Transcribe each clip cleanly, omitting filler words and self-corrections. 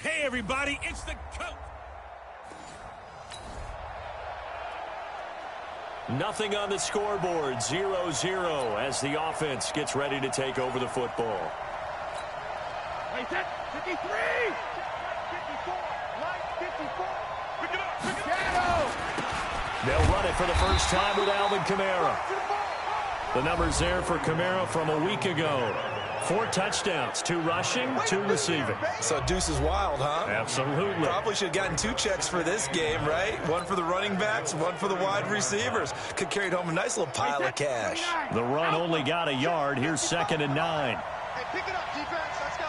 Hey, everybody, it's the coach. Nothing on the scoreboard, 0-0 as the offense gets ready to take over the football. Wait, that 53! 54! Line 54! Pick it up! Pick it up! They'll run it for the first time with Alvin Kamara. The numbers there for Kamara from a week ago. 4 touchdowns, 2 rushing, 2 receiving. So Deuce is wild, huh? Absolutely. Probably should have gotten 2 checks for this game, right? 1 for the running backs, 1 for the wide receivers. Could carry home a nice little pile of cash. The run only got a yard. Here's 2nd and 9. Hey, pick it up, defense. Let's go.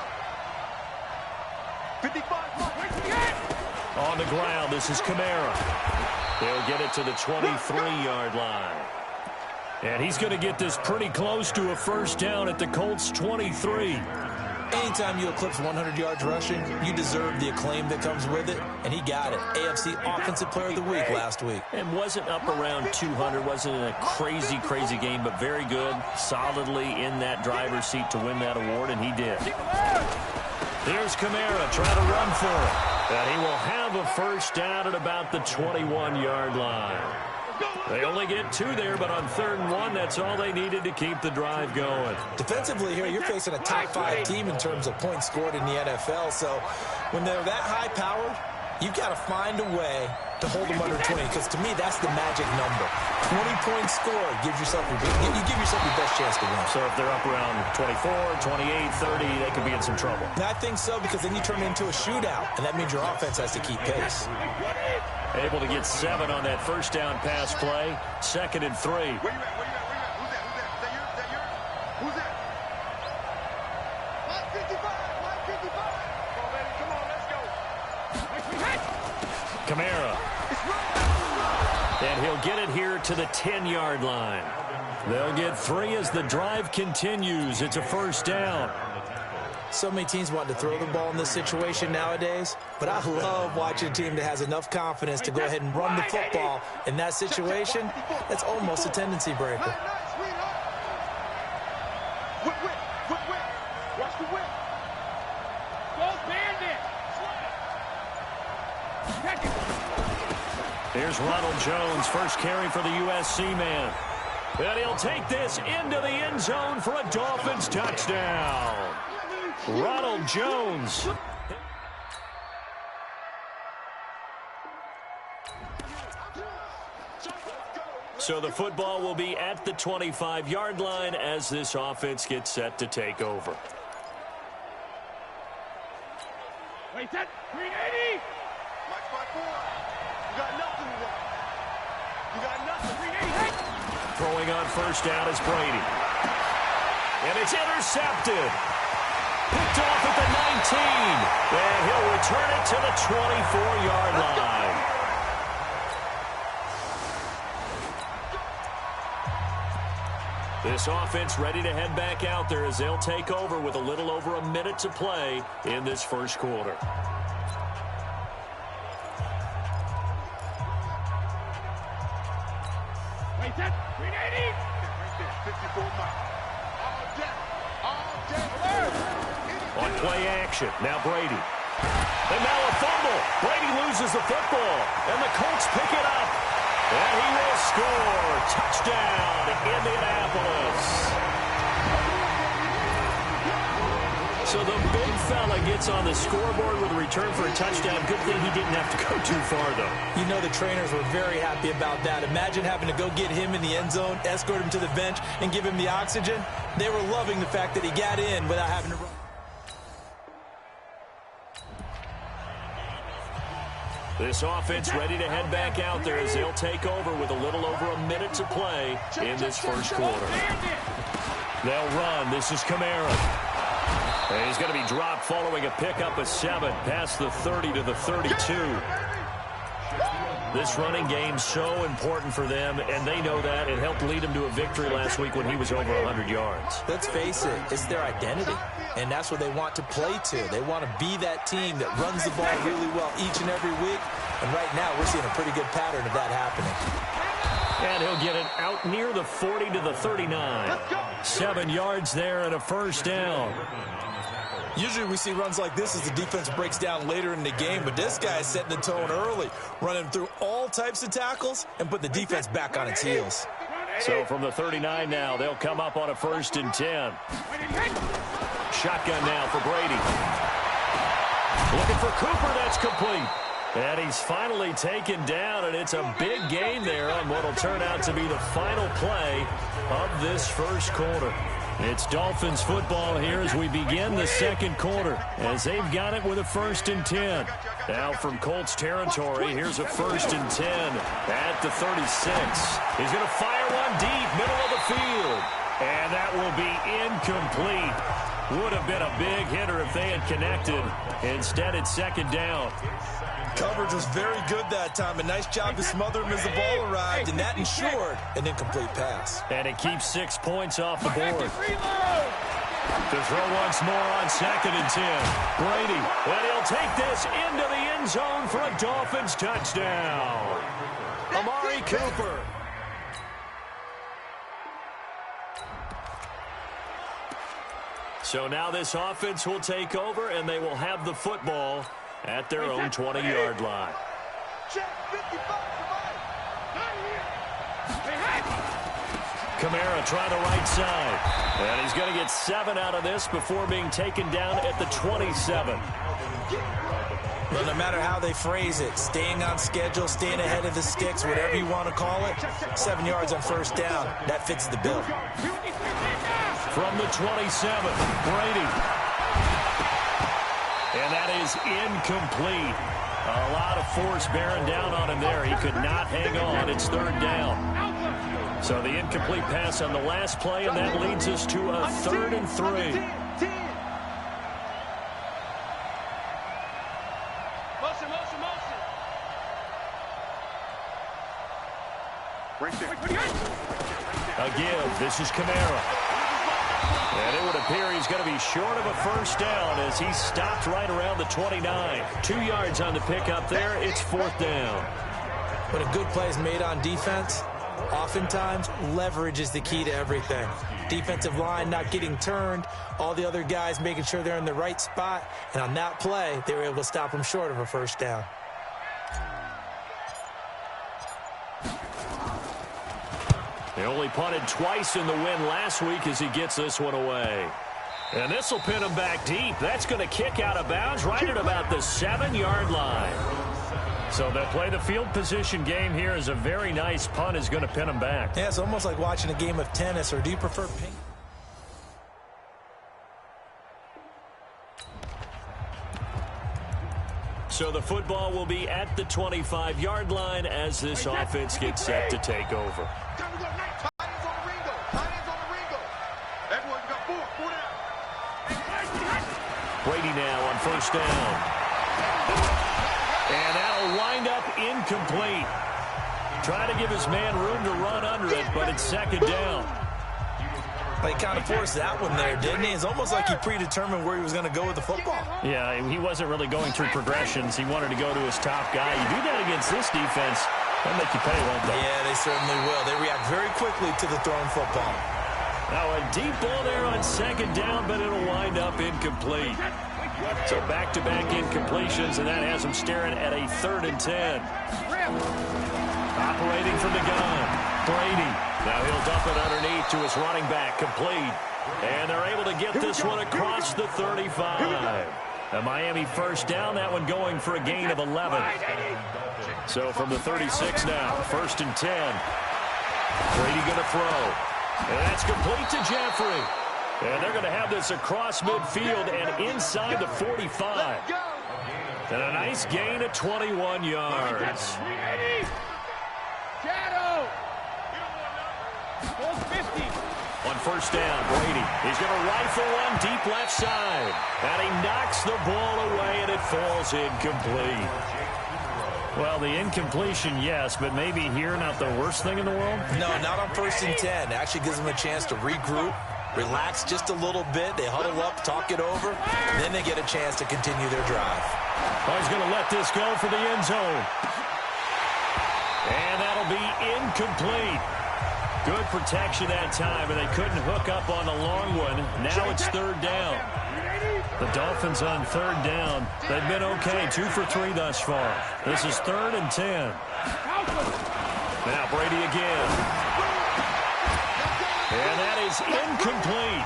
55. On the ground, this is Kamara. They'll get it to the 23-yard line. And he's going to get this pretty close to a first down at the Colts' 23. Anytime you eclipse 100 yards rushing, you deserve the acclaim that comes with it, and he got it. AFC Offensive Player of the Week last week. And wasn't up around 200, wasn't in a crazy, crazy game, but very good, solidly in that driver's seat to win that award, and he did. Here's Kamara trying to run for it. And he will have a first down at about the 21-yard line. They only get 2 there, but on 3rd and 1, that's all they needed to keep the drive going. Defensively here, you're facing a top 5 team in terms of points scored in the NFL. So when they're that high-powered, you've got to find a way to hold them under 20, because to me, that's the magic number. 20 points scored gives yourself your best chance to win. So if they're up around 24, 28, 30, they could be in some trouble. And I think so, because then you turn it into a shootout, and that means your offense has to keep pace. Able to get 7 on that first down pass play. 2nd and 3. Where you at? Where you at? Where you at? Who's that? Is that yours? Is that yours? Who's that? Line 55! Line 55! Come on, baby. Come on, let's go. Kamara. And he'll get it here to the 10-yard line. They'll get 3 as the drive continues. It's a first down. So many teams want to throw the ball in this situation nowadays, but I love watching a team that has enough confidence to go ahead and run the football. In that situation, that's almost a tendency breaker. Watch the whip. Go bandit. Here's Ronald Jones, first carry for the USC man. And he'll take this into the end zone for a Dolphins touchdown. Ronald Jones. So the football will be at the 25-yard line as this offense gets set to take over. Wait, that 380. Mike 5-4. You got nothing today. You got nothing. 380. Throwing on first down is Brady. And it's intercepted. Picked off at the 19. And he'll return it to the 24-yard line. This offense ready to head back out there as they'll take over with a little over a minute to play in this first quarter. Wait, that 380. 54 miles. All day. On play action, now Brady. And now a fumble. Brady loses the football, and the Colts pick it up. And he will score. Touchdown, Indianapolis. So the big fella gets on the scoreboard with a return for a touchdown. Good thing he didn't have to go too far, though. You know the trainers were very happy about that. Imagine having to go get him in the end zone, escort him to the bench, and give him the oxygen. They were loving the fact that he got in without having to run. This offense ready to head back out there as they'll take over with a little over a minute to play in this first quarter. They'll run. This is Kamara. And he's going to be dropped following a pickup of 7 past the 30 to the 32. This running game so important for them, and they know that. It helped lead them to a victory last week when he was over 100 yards. Let's face it, it's their identity, and that's what they want to play to. They want to be that team that runs the ball really well each and every week, and right now we're seeing a pretty good pattern of that happening. And he'll get it out near the 40 to the 39. 7 yards there and a first down. Usually we see runs like this as the defense breaks down later in the game, but this guy is setting the tone early, running through all types of tackles and put the defense back on its heels. So from the 39 now, they'll come up on a 1st and 10. Shotgun now for Brady. Looking for Cooper, that's complete. And he's finally taken down, and it's a big gain there on what will turn out to be the final play of this first quarter. It's Dolphins football here as we begin the second quarter, as they've got it with a 1st and 10. Now from Colts territory, here's a 1st and 10 at the 36. He's going to fire one deep, middle of the field, and that will be incomplete. Would have been a big hitter if they had connected. Instead, it's 2nd down. Coverage was very good that time. A nice job to smother him as the ball arrived, and that ensured an incomplete pass. And it keeps 6 points off the board. To throw once more on 2nd and 10. Brady, and he'll take this into the end zone for a Dolphins touchdown. Amari Cooper. So now this offense will take over, and they will have the football at their own 20-yard line. Kamara trying the right side. And he's going to get 7 out of this before being taken down at the 27. Well, no matter how they phrase it, staying on schedule, staying ahead of the sticks, whatever you want to call it, 7 yards on 1st down, that fits the bill. From the 27, Brady. And that is incomplete. A lot of force bearing down on him there. He could not hang on. It's 3rd down. So the incomplete pass on the last play, and that leads us to a 3rd and 3. A give. This is Kamara. And it would appear he's going to be short of a 1st down as he stopped right around the 29. 2 yards on the pickup there. It's 4th down. When a good play is made on defense, oftentimes leverage is the key to everything. Defensive line not getting turned, all the other guys making sure they're in the right spot. And on that play, they were able to stop him short of a 1st down. They only punted twice in the win last week as he gets this one away. And this will pin him back deep. That's going to kick out of bounds right at about the 7-yard line. So they'll play the field position game here as a very nice punt is going to pin him back. Yeah, it's almost like watching a game of tennis, or do you prefer ping? So the football will be at the 25-yard line as this offense gets set to take over. Brady now on 1st down. And that'll wind up incomplete. Trying to give his man room to run under it, but it's 2nd down. He kind of forced that one there, didn't he? It's almost like he predetermined where he was going to go with the football. Yeah, he wasn't really going through progressions. He wanted to go to his top guy. You do that against this defense, they'll make you pay, won't they? Yeah, they certainly will. They react very quickly to the thrown football. Now a deep ball there on 2nd down, but it'll wind up incomplete. So back-to-back incompletions, and that has him staring at a 3rd and 10. Operating from the gun, Brady. Now he'll dump it underneath to his running back, complete. And they're able to get this one across the 35. A Miami 1st down, that one going for a gain of 11. So from the 36 now, 1st and 10. Brady going to throw. And that's complete to Jeffrey. And they're going to have this across midfield and inside the 45. And a nice gain of 21 yards. On 1st down, Brady. He's going to rifle one deep left side. And he knocks the ball away, and it falls incomplete. Well, the incompletion, yes, but maybe here not the worst thing in the world? No, not on 1st and 10. It actually gives them a chance to regroup, relax just a little bit. They huddle up, talk it over, and then they get a chance to continue their drive. Oh, he's going to let this go for the end zone. And that'll be incomplete. Good protection that time, and they couldn't hook up on the long one. Now it's 3rd down. The Dolphins on third down. They've been okay, 2 for 3 thus far. This is 3rd and 10. Now Brady again. And that is incomplete.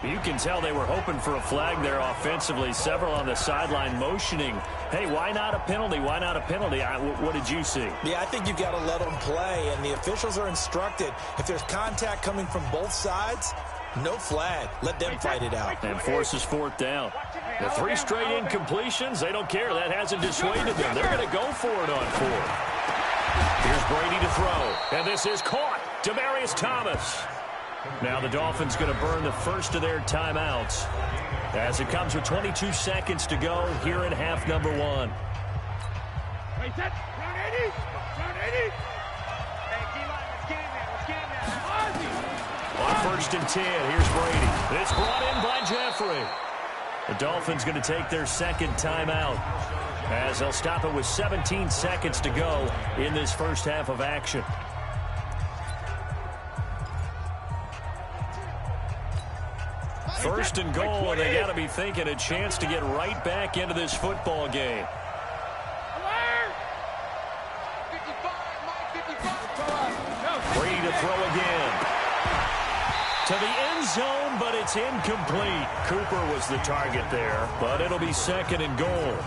You can tell they were hoping for a flag there offensively. Several on the sideline motioning, hey, why not a penalty? Why not a penalty? What did you see? Yeah, I think you've got to let them play, and the officials are instructed. If there's contact coming from both sides, no flag. Let them fight it out. And forces 4th down. The 3 straight incompletions, they don't care. That hasn't dissuaded them. They're going to go for it on 4th. Here's Brady to throw, and this is caught. Demaryius Thomas. Now the Dolphins going to burn the first of their timeouts as it comes with 22 seconds to go here in half number 1. Round 80. Round 80. Hey, D-line, let's get in there. Let's get in there. On 1st and 10, here's Brady. It's brought in by Jeffrey. The Dolphins going to take their 2nd timeout as they'll stop it with 17 seconds to go in this first half of action. 1st and goal, and they got to be thinking a chance to get right back into this football game. Brady to throw again. To the end zone, but it's incomplete. Cooper was the target there, but it'll be 2nd and goal.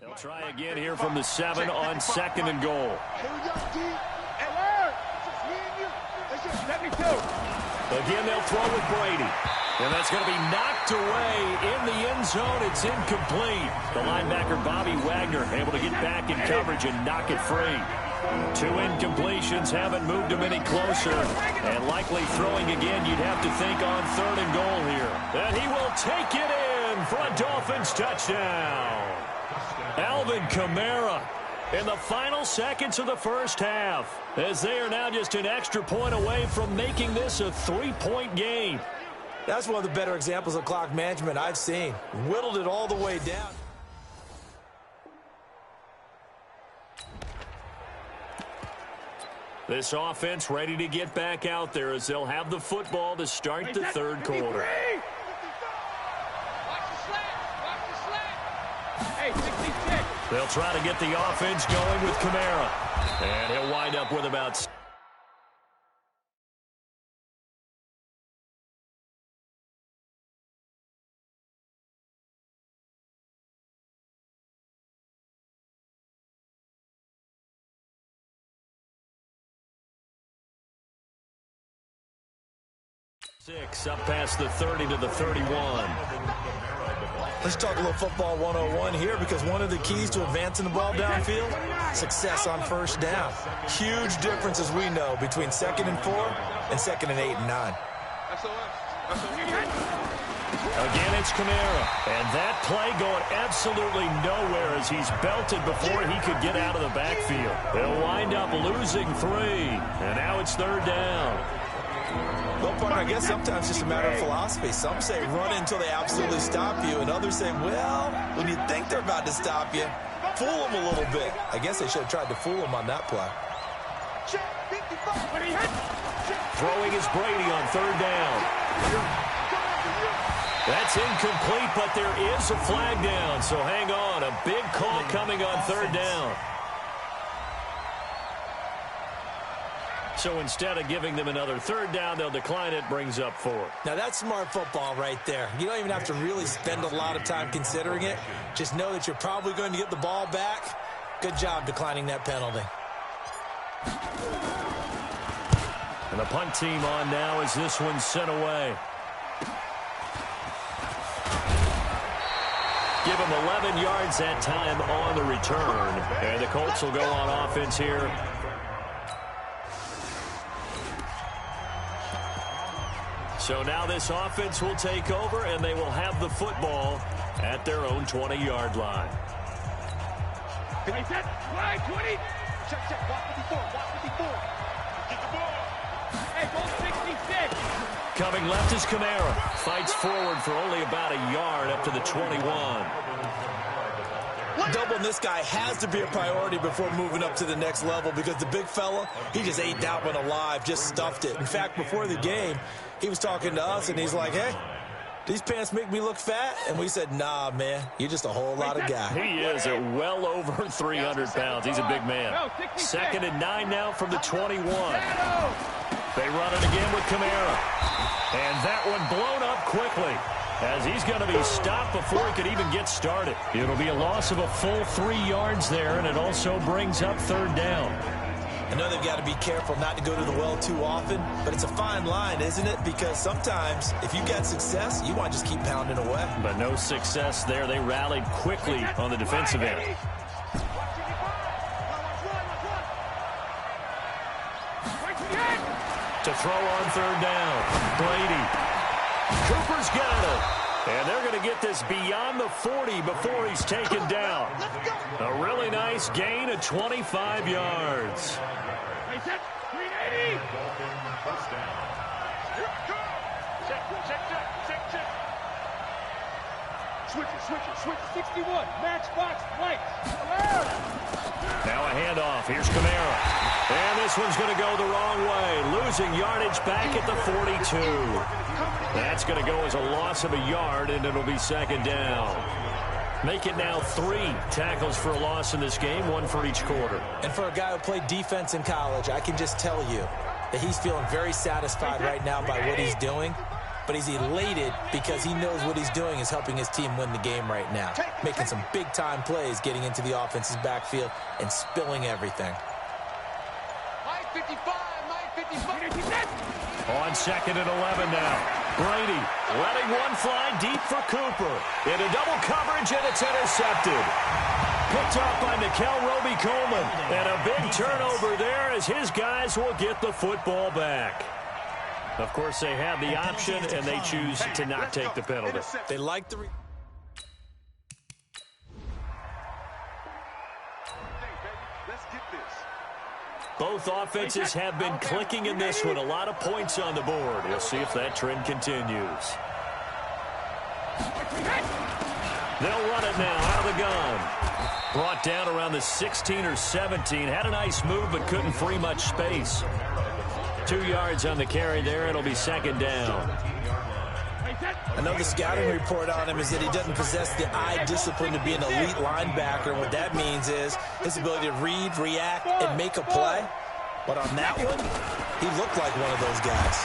They'll try again here from the 7 on 2nd and goal. Again, they'll throw with Brady. And that's going to be knocked away in the end zone. It's incomplete. The linebacker, Bobby Wagner, able to get back in coverage and knock it free. 2 incompletions haven't moved him any closer. And likely throwing again, you'd have to think on 3rd and goal here. And he will take it in for a Dolphins touchdown. Alvin Kamara in the final seconds of the first half, as they are now just an extra point away from making this a 3-point game. That's one of the better examples of clock management I've seen. Whittled it all the way down. This offense ready to get back out there as they'll have the football to start the 3rd quarter. They'll try to get the offense going with Kamara. And he'll wind up with about... up past the 30 to the 31. Let's talk a little football 101 here, because one of the keys to advancing the ball downfield, success on 1st down. Huge difference, as we know, between 2nd and 4 and 2nd and 8 and 9. Again, it's Kamara. And that play going absolutely nowhere as he's belted before he could get out of the backfield. They'll wind up losing 3. And now it's 3rd down. Well, partner, I guess sometimes it's just a matter of philosophy. Some say run until they absolutely stop you, and others say, well, when you think they're about to stop you, fool them a little bit. I guess they should have tried to fool them on that play. Throwing is Brady on 3rd down. That's incomplete, but there is a flag down, so hang on. A big call coming on 3rd down. So instead of giving them another 3rd down, they'll decline it, brings up 4. Now, that's smart football right there. You don't even have to really spend a lot of time considering it. Just know that you're probably going to get the ball back. Good job declining that penalty. And the punt team on now as this one's sent away. Give him 11 yards that time on the return. And the Colts will go on offense here. So now this offense will take over, and they will have the football at their own 20-yard line. Ready, set, slide, 20. Check, walk 54, walk 54. Get the ball. Hey, goal 66. Coming left is Kamara. Fights forward for only about a yard up to the 21. Doubling this guy has to be a priority before moving up to the next level because the big fella, he just ate that one alive, just stuffed it. In fact, before the game, he was talking to us, and he's like, hey, these pants make me look fat? And we said, nah, man, you're just a whole lot of guy. He is at well over 300 pounds. He's a big man. 2nd and 9 now from the 21. They run it again with Kamara. And that one blown up quickly, as he's going to be stopped before he could even get started. It'll be a loss of a full 3 yards there, and it also brings up 3rd down. I know they've got to be careful not to go to the well too often, but it's a fine line, isn't it? Because sometimes, if you got success, you want to just keep pounding away. But no success there. They rallied quickly on the defensive end. To throw on 3rd down. Brady. Cooper's got it. And they're going to get this beyond the 40 before he's taken down. A really nice gain of 25 yards. Check. 380. Check. Switch it. 61. Matchbox lights. Now a handoff. Here's Kamara. And this one's going to go the wrong way. Losing yardage back at the 42. That's going to go as a loss of a yard, and it'll be 2nd down. Make it now 3 tackles for a loss in this game, 1 for each quarter. And for a guy who played defense in college, I can just tell you that he's feeling very satisfied right now by what he's doing. But he's elated because he knows what he's doing is helping his team win the game right now. Making some big-time plays, getting into the offense's backfield, and spilling everything. 55. On 2nd and 11 now. Brady letting one fly deep for Cooper. Into double coverage, and it's intercepted. Picked up by Nickel Roby-Coleman. And a big turnover there as his guys will get the football back. Of course, they have the option, and they choose to not take the penalty. They like the... Both offenses have been clicking in this one. A lot of points on the board. We'll see if that trend continues. They'll run it now out of the gun. Brought down around the 16 or 17. Had a nice move, but couldn't free much space. 2 yards on the carry there. It'll be 2nd down. I know the scouting report on him is that he doesn't possess the eye discipline to be an elite linebacker. And what that means is his ability to read, react, and make a play. But on that one, he looked like one of those guys.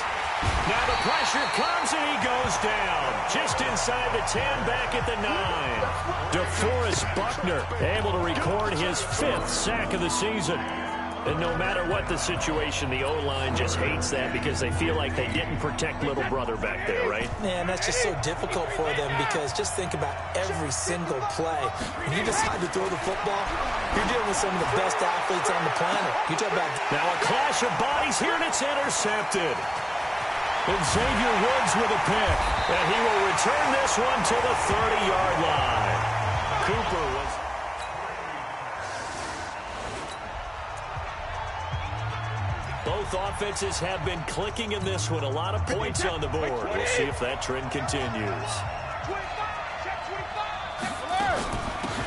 Now the pressure comes, and he goes down. Just inside the 10, back at the 9. DeForest Buckner able to record his 5th sack of the season. And no matter what the situation, the O-line just hates that because they feel like they didn't protect little brother back there, right? Man, that's just so difficult for them because just think about every single play. When you decide to throw the football, you're dealing with some of the best athletes on the planet. You talk about... Now a clash of bodies here, and it's intercepted. And Xavier Woods with a pick. And he will return this one to the 30-yard line. Cooper was... Both offenses have been clicking in this one. A lot of points on the board. We'll see if that trend continues.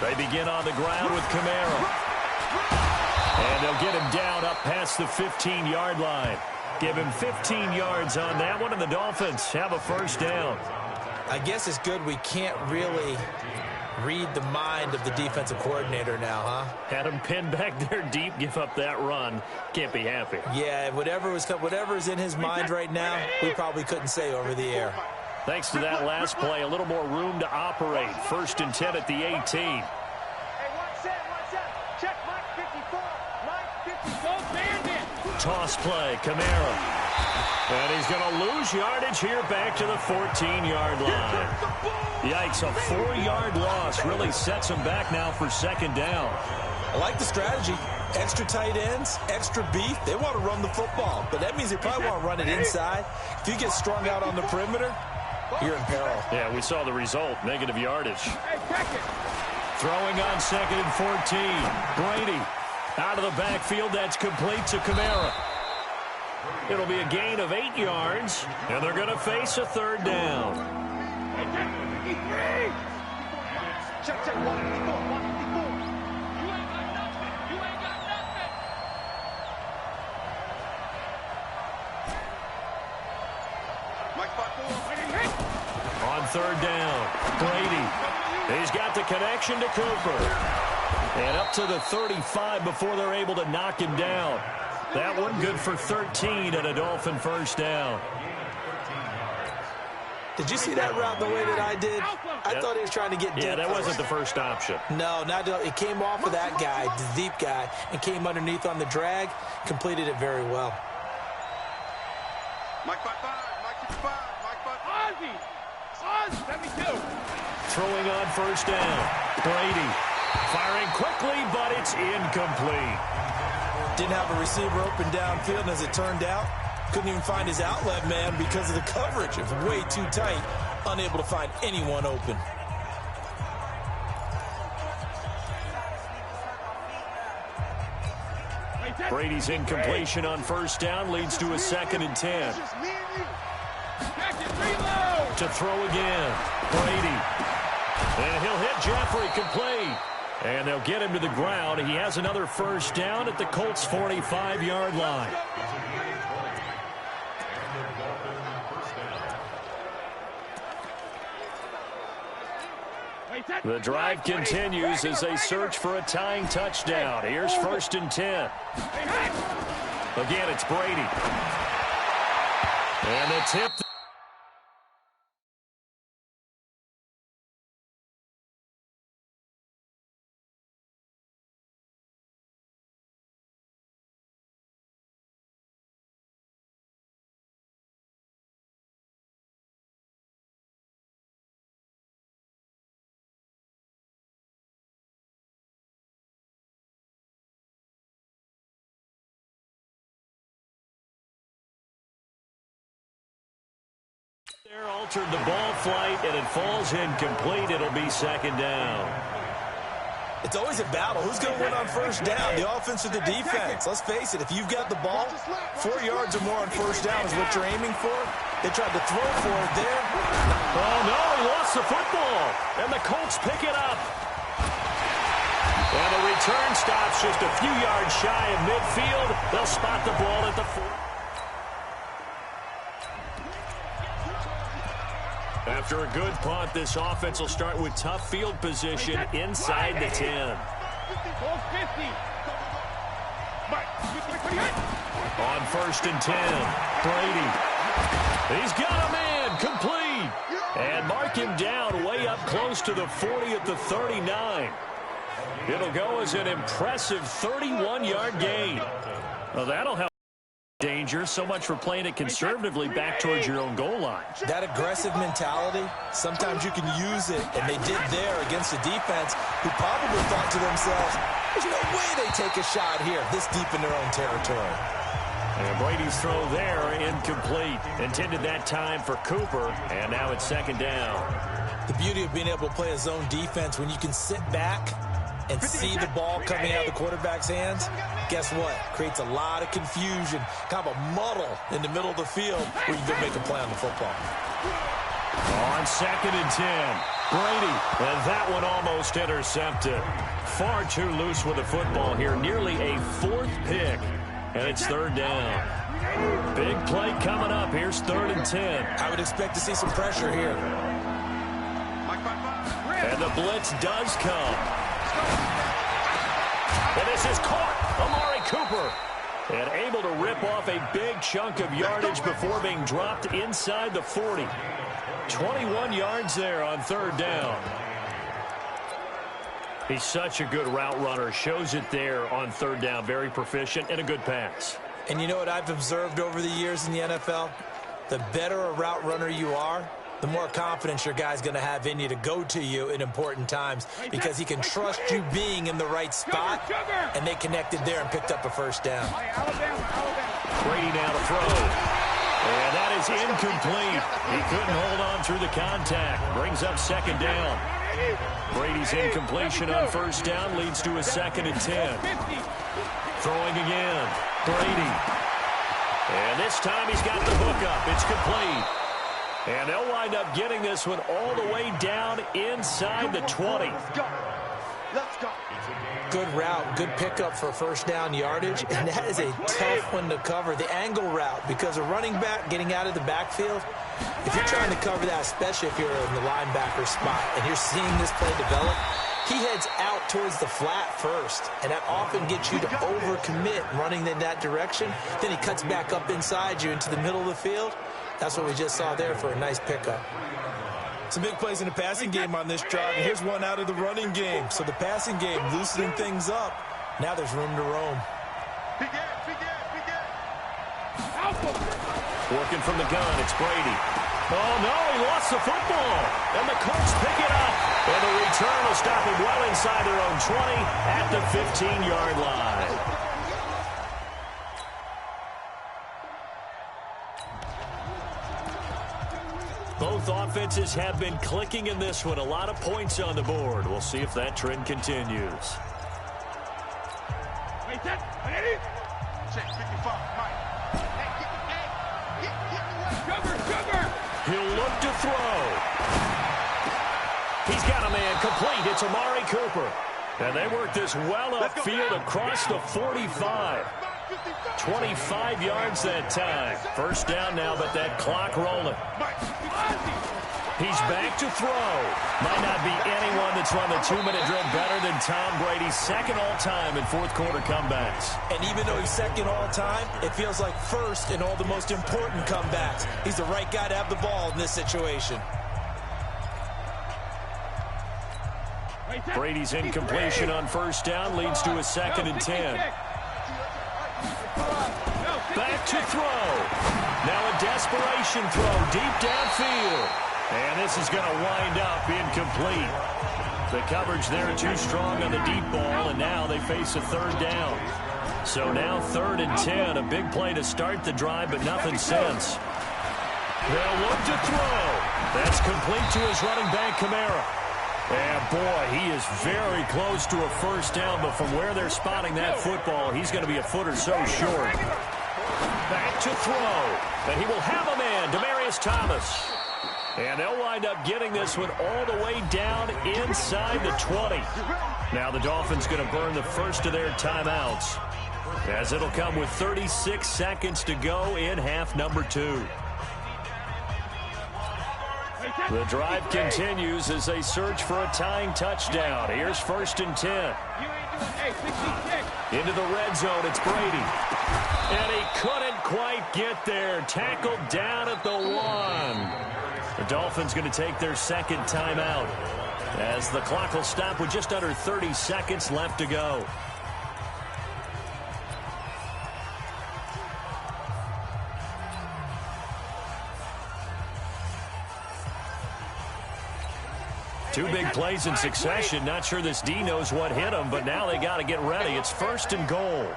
They begin on the ground with Kamara. And they'll get him down up past the 15-yard line. Give him 15 yards on that one, and the Dolphins have a 1st down. I guess it's good we can't really read the mind of the defensive coordinator now, huh? Had him pinned back there deep, give up that run. Can't be happy. Yeah, whatever is in his mind right now, we probably couldn't say over the air. Thanks to that last play, a little more room to operate. 1st and 10 at the 18. Hey, one set. Check, Mike 54. Mike 54, bandit. Toss play, Kamara. And he's going to lose yardage here back to the 14-yard line. Yikes, a 4-yard loss really sets him back now for 2nd down. I like the strategy. Extra tight ends, extra beef, they want to run the football. But that means they probably want to run it inside. If you get strung out on the perimeter, you're in peril. Yeah, we saw the result, negative yardage. Throwing on 2nd and 14. Brady out of the backfield. That's complete to Kamara. It'll be a gain of 8 yards, and they're going to face a 3rd down. Check, 154. On 3rd down, Brady. He's got the connection to Cooper. And up to the 35 before they're able to knock him down. That one good for 13 and a Dolphin 1st down. Did you see that route the way that I did? I thought he was trying to get deep. Yeah, that wasn't the first option. No, it came off of that guy, the deep guy, and came underneath on the drag. Completed it very well. Mike 5-5. Ozzy, 72. Throwing on 1st down. Brady firing quickly, but it's incomplete. Didn't have a receiver open downfield, and as it turned out, couldn't even find his outlet man because of the coverage. It was way too tight, unable to find anyone open. Brady's incompletion on 1st down leads to a 2nd and 10. To throw again. Brady. And he'll hit Jeffrey complete. And they'll get him to the ground. He has another 1st down at the Colts' 45-yard line. The drive continues as they search for a tying touchdown. Here's 1st and 10. Again, it's Brady. And the tip. There altered the ball flight, and it falls incomplete. It'll be 2nd down. It's always a battle. Who's going to win on 1st down, the offense or the defense? Let's face it, if you've got the ball, 4 yards or more on 1st down is what you're aiming for. They tried to throw for it there. Oh, no, he lost the football, and the Colts pick it up. And the return stops just a few yards shy of midfield. They'll spot the ball at the 4. After a good punt, this offense will start with tough field position inside the 10. On 1st and 10, Brady. He's got a man, complete. And mark him down way up close to the 40 at the 39. It'll go as an impressive 31-yard gain. Well, that'll help. Danger, so much for playing it conservatively back towards your own goal line. That aggressive mentality, sometimes you can use it, and they did there against a defense who probably thought to themselves, there's no way they take a shot here this deep in their own territory. And Brady's throw there, incomplete. Intended that time for Cooper, and now it's 2nd down. The beauty of being able to play a zone defense when you can sit back and see the ball coming out of the quarterback's hands, guess what? Creates a lot of confusion, kind of a muddle in the middle of the field where you can make a play on the football. On 2nd and 10, Brady, and that one almost intercepted. Far too loose with the football here, nearly a 4th pick, and it's 3rd down. Big play coming up. Here's 3rd and 10. I would expect to see some pressure here. And the blitz does come. And this is caught. Amari Cooper. And able to rip off a big chunk of yardage before being dropped inside the 40. 21 yards there on 3rd down. He's such a good route runner. Shows it there on 3rd down. Very proficient and a good pass. And you know what I've observed over the years in the NFL? The better a route runner you are, the more confidence your guy's going to have in you to go to you in important times because he can trust you being in the right spot, and they connected there and picked up a first down. Brady now to throw. And that is incomplete. He couldn't hold on through the contact. Brings up second down. Brady's incompletion on first down leads to a 2nd and 10. Throwing again. Brady. And this time he's got the hook up. It's complete. And they'll wind up getting this one all the way down inside the 20. Let's go. Good route, good pickup for first down yardage, and that is a tough one to cover, the angle route, because a running back getting out of the backfield, if you're trying to cover that, especially if you're in the linebacker spot and you're seeing this play develop, he heads out towards the flat first, and that often gets you to overcommit running in that direction. Then he cuts back up inside you into the middle of the field. That's what we just saw there for a nice pickup. Some big plays in the passing game on this drive, and here's one out of the running game. So the passing game loosening things up. Now there's room to roam. Working from the gun, it's Brady. Oh, no, he lost the football. And the Colts pick it up. And the return will stop him well inside their own 20 at the 15-yard line. Both offenses have been clicking in this one. A lot of points on the board. We'll see if that trend continues. He'll look to throw. He's got a man complete. It's Amari Cooper. And they work this well upfield across the 45. 25 yards that time. First down now, but that clock rolling. He's back to throw. Might not be anyone that's run the 2-minute drill better than Tom Brady. Second all-time in fourth-quarter comebacks. And even though he's second all-time, it feels like first in all the most important comebacks. He's the right guy to have the ball in this situation. Brady's incompletion on first down leads to a 2nd and 10. Back to throw. Now a desperation throw deep downfield. And this is going to wind up incomplete. The coverage there too strong on the deep ball, and now they face a third down. So now 3rd and 10. A big play to start the drive, but nothing since. They'll look to throw. That's complete to his running back, Kamara. And, boy, he is very close to a first down, but from where they're spotting that football, he's going to be a foot or so short. Back to throw. And he will have a man, Demaryius Thomas. And they'll wind up getting this one all the way down inside the 20. Now the Dolphins going to burn the first of their timeouts, as it'll come with 36 seconds to go in half number 2. The drive continues as they search for a tying touchdown. Here's 1st and 10. Into the red zone, it's Brady. And he couldn't quite get there. Tackled down at the 1. The Dolphins going to take their second timeout, as the clock will stop with just under 30 seconds left to go. Two big plays in succession. Not sure this D knows what hit him, but now they got to get ready. It's 1st and goal.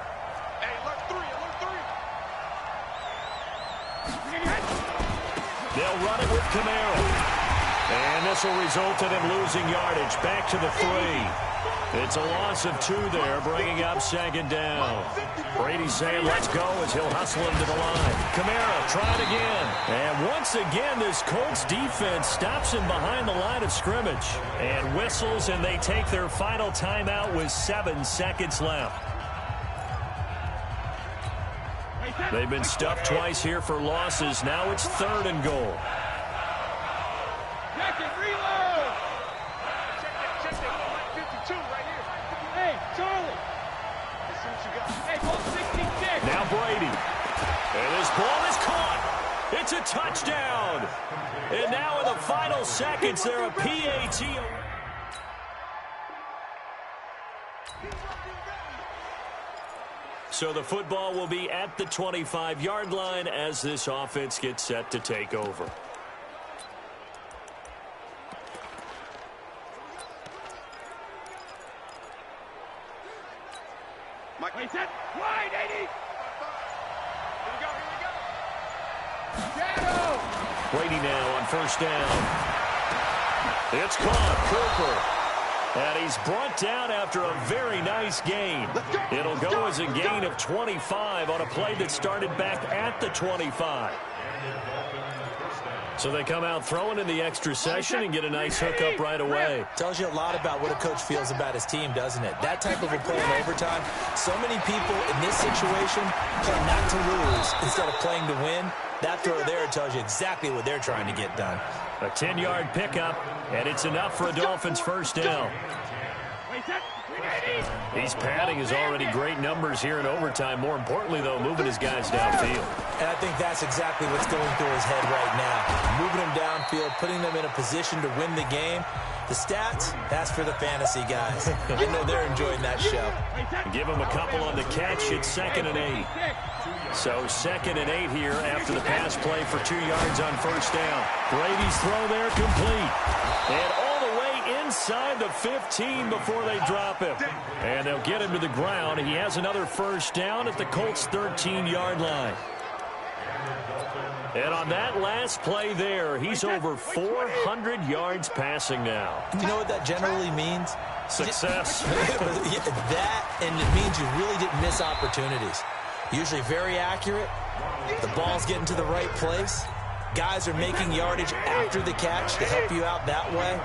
They'll run it with Kamara. And this will result in him losing yardage. Back to the 3. It's a loss of 2 there, bringing up 2nd down. Brady's saying, let's go, as he'll hustle him to the line. Kamara trying again. And once again, this Colts defense stops him behind the line of scrimmage. And whistles, and they take their final timeout with 7 seconds left. They've been stuffed twice here for losses. Now it's 3rd and goal. Now Brady. And this ball is caught. It's a touchdown. And now in the final seconds, they're a PAT. So the football will be at the 25-yard line as this offense gets set to take over. Mike, wait, set, wide, 80. Here we go. Shadow. Brady now on first down. It's caught. Cooper. And he's brought down after a very nice gain. It'll go as a gain of 25 on a play that started back at the 25. So they come out throwing in the extra session and get a nice hookup right away. Tells you a lot about what a coach feels about his team, doesn't it? That type of a play in overtime, so many people in this situation play not to lose instead of playing to win. That throw there tells you exactly what they're trying to get done. A 10-yard pickup, and it's enough for a Dolphins first down. He's padding his already great numbers here in overtime. More importantly, though, moving his guys downfield. And I think that's exactly what's going through his head right now. Moving them downfield, putting them in a position to win the game. The stats, that's for the fantasy guys. I know they're enjoying that show. Give him a couple on the catch. It's 2nd and 8. So 2nd and 8 here after the pass play for 2 yards on first down. Brady's throw there complete. And all the way inside the 15 before they drop him. And they'll get him to the ground. He has another first down at the Colts' 13-yard line. And on that last play there, he's over 400 yards passing now. You know what that generally means? Success. That, and it means you really didn't miss opportunities. Usually very accurate. The ball's getting to the right place. Guys are making yardage after the catch to help you out that way.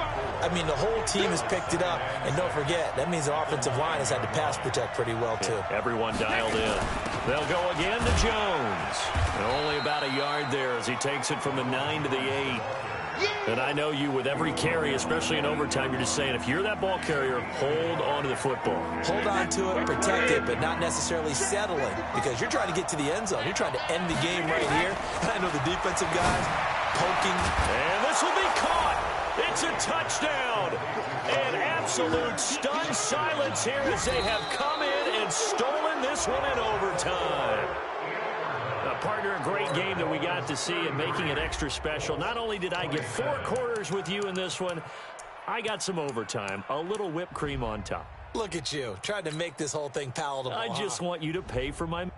I mean, the whole team has picked it up. And don't forget, that means the offensive line has had to pass protect pretty well, too. Yeah, everyone dialed in. They'll go again to Jones. And only about a yard there as he takes it from the 9 to the 8. And I know you, with every carry, especially in overtime, you're just saying, if you're that ball carrier, hold on to the football. Hold on to it, protect it, but not necessarily settling, because you're trying to get to the end zone. You're trying to end the game right here. I know the defensive guys poking. And this will be caught. It's a touchdown. An absolute stunned silence here as they have come in and stolen this one in overtime. Partner, a great game that we got to see and making it extra special. Not only did I get 4 quarters with you in this one, I got some overtime, a little whipped cream on top. Look at you, trying to make this whole thing palatable. I just want you to pay for my...